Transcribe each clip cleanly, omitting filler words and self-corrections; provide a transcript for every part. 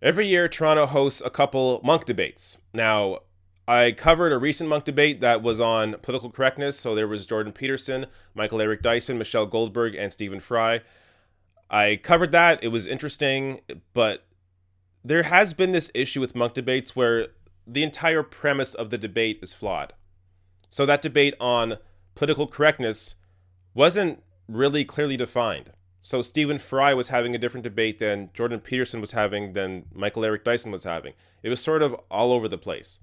Every year, Toronto hosts a couple monk debates. Now, I covered a recent monk debate that was on political correctness. So there was Jordan Peterson, Michael Eric Dyson, Michelle Goldberg, and Stephen Fry. I covered that. It was interesting, but there has been this issue with monk debates where the entire premise of the debate is flawed. So that debate on political correctness wasn't really clearly defined. So Stephen Fry was having a different debate than Jordan Peterson was having, than Michael Eric Dyson was having. It was sort of all over the place.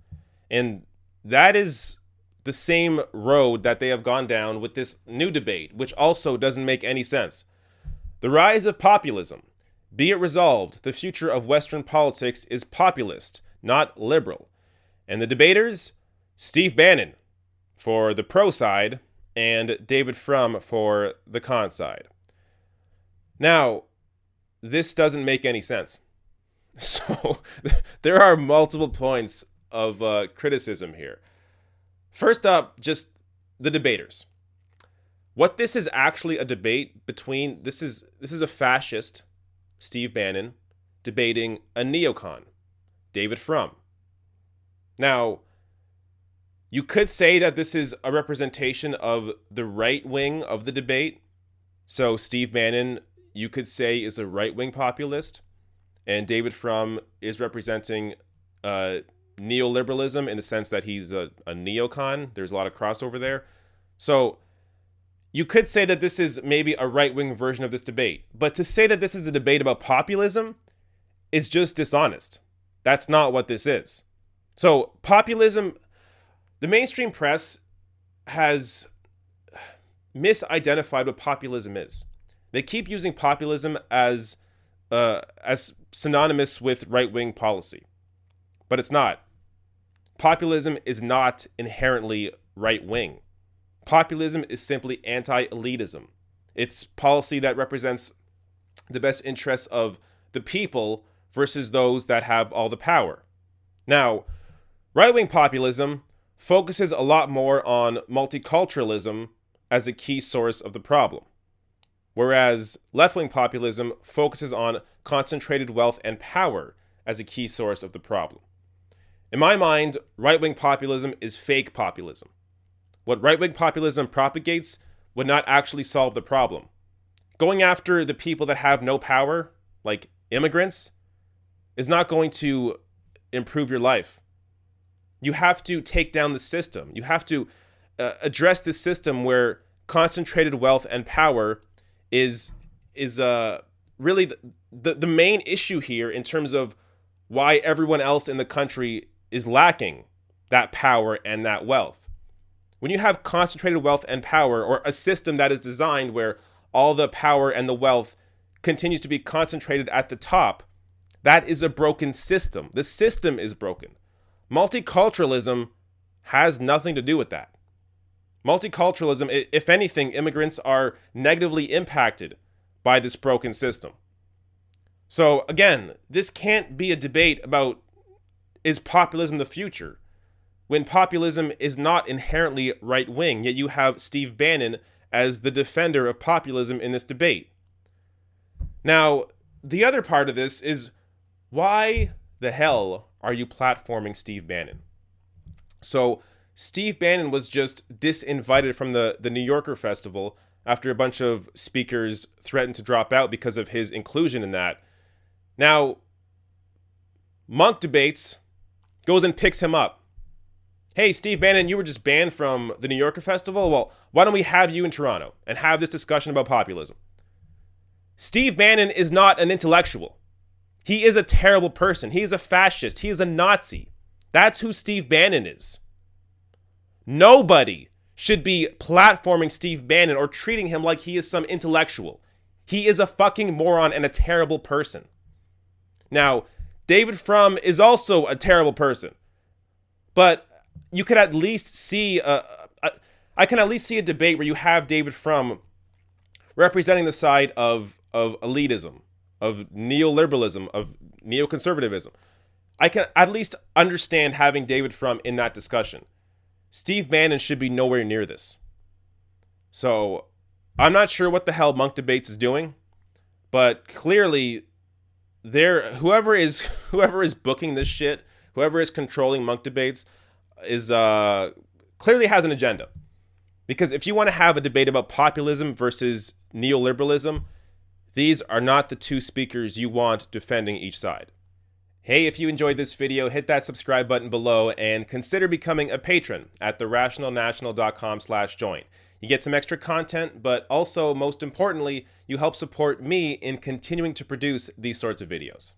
And that is the same road that they have gone down with this new debate, which also doesn't make any sense. The rise of populism. Be it resolved, the future of Western politics is populist, not liberal. And the debaters, Steve Bannon for the pro side and David Frum for the con side. Now, this doesn't make any sense. So there are multiple points of criticism here. First up, just the debaters. What this is actually a debate between, this is a fascist, Steve Bannon, debating a neocon, David Frum. Now, you could say that this is a representation of the right wing of the debate. So Steve Bannon, you could say, is a right-wing populist, and David Frum is representing neoliberalism in the sense that he's a neocon. There's a lot of crossover there. So you could say that this is maybe a right-wing version of this debate. But to say that this is a debate about populism is just dishonest. That's not what this is. So populism, the mainstream press has misidentified what populism is. They keep using populism as synonymous with right-wing policy, but it's not. Populism is not inherently right-wing. Populism is simply anti-elitism. It's policy that represents the best interests of the people versus those that have all the power. Now, right-wing populism focuses a lot more on multiculturalism as a key source of the problem, whereas left-wing populism focuses on concentrated wealth and power as a key source of the problem. In my mind, right-wing populism is fake populism. What right-wing populism propagates would not actually solve the problem. Going after the people that have no power, like immigrants, is not going to improve your life. You have to take down the system. You have to address the system where concentrated wealth and power is really the main issue here in terms of why everyone else in the country is lacking that power and that wealth. When you have concentrated wealth and power, or a system that is designed where all the power and the wealth continues to be concentrated at the top, that is a broken system. The system is broken. Multiculturalism has nothing to do with that. Multiculturalism, if anything, immigrants are negatively impacted by this broken system. So again, this can't be a debate about, is populism the future, when populism is not inherently right-wing, yet you have Steve Bannon as the defender of populism in this debate. Now, the other part of this is, why the hell are you platforming Steve Bannon? So Steve Bannon was just disinvited from the New Yorker Festival after a bunch of speakers threatened to drop out because of his inclusion in that. Now, Monk Debates goes and picks him up. Hey, Steve Bannon, you were just banned from the New Yorker Festival? Well, why don't we have you in Toronto and have this discussion about populism? Steve Bannon is not an intellectual. He is a terrible person. He is a fascist. He is a Nazi. That's who Steve Bannon is. Nobody should be platforming Steve Bannon or treating him like he is some intellectual. He is a fucking moron and a terrible person. Now, David Frum is also a terrible person. But you could at least see I can at least see a debate where you have David Frum representing the side of elitism, of neoliberalism, of neoconservatism. I can at least understand having David Frum in that discussion. Steve Bannon should be nowhere near this. So I'm not sure what the hell Monk Debates is doing, but clearly whoever is booking this shit, whoever is controlling Monk Debates is clearly has an agenda. Because if you want to have a debate about populism versus neoliberalism, these are not the two speakers you want defending each side. Hey, if you enjoyed this video, hit that subscribe button below and consider becoming a patron at therationalnational.com/join. You get some extra content, but also, most importantly, you help support me in continuing to produce these sorts of videos.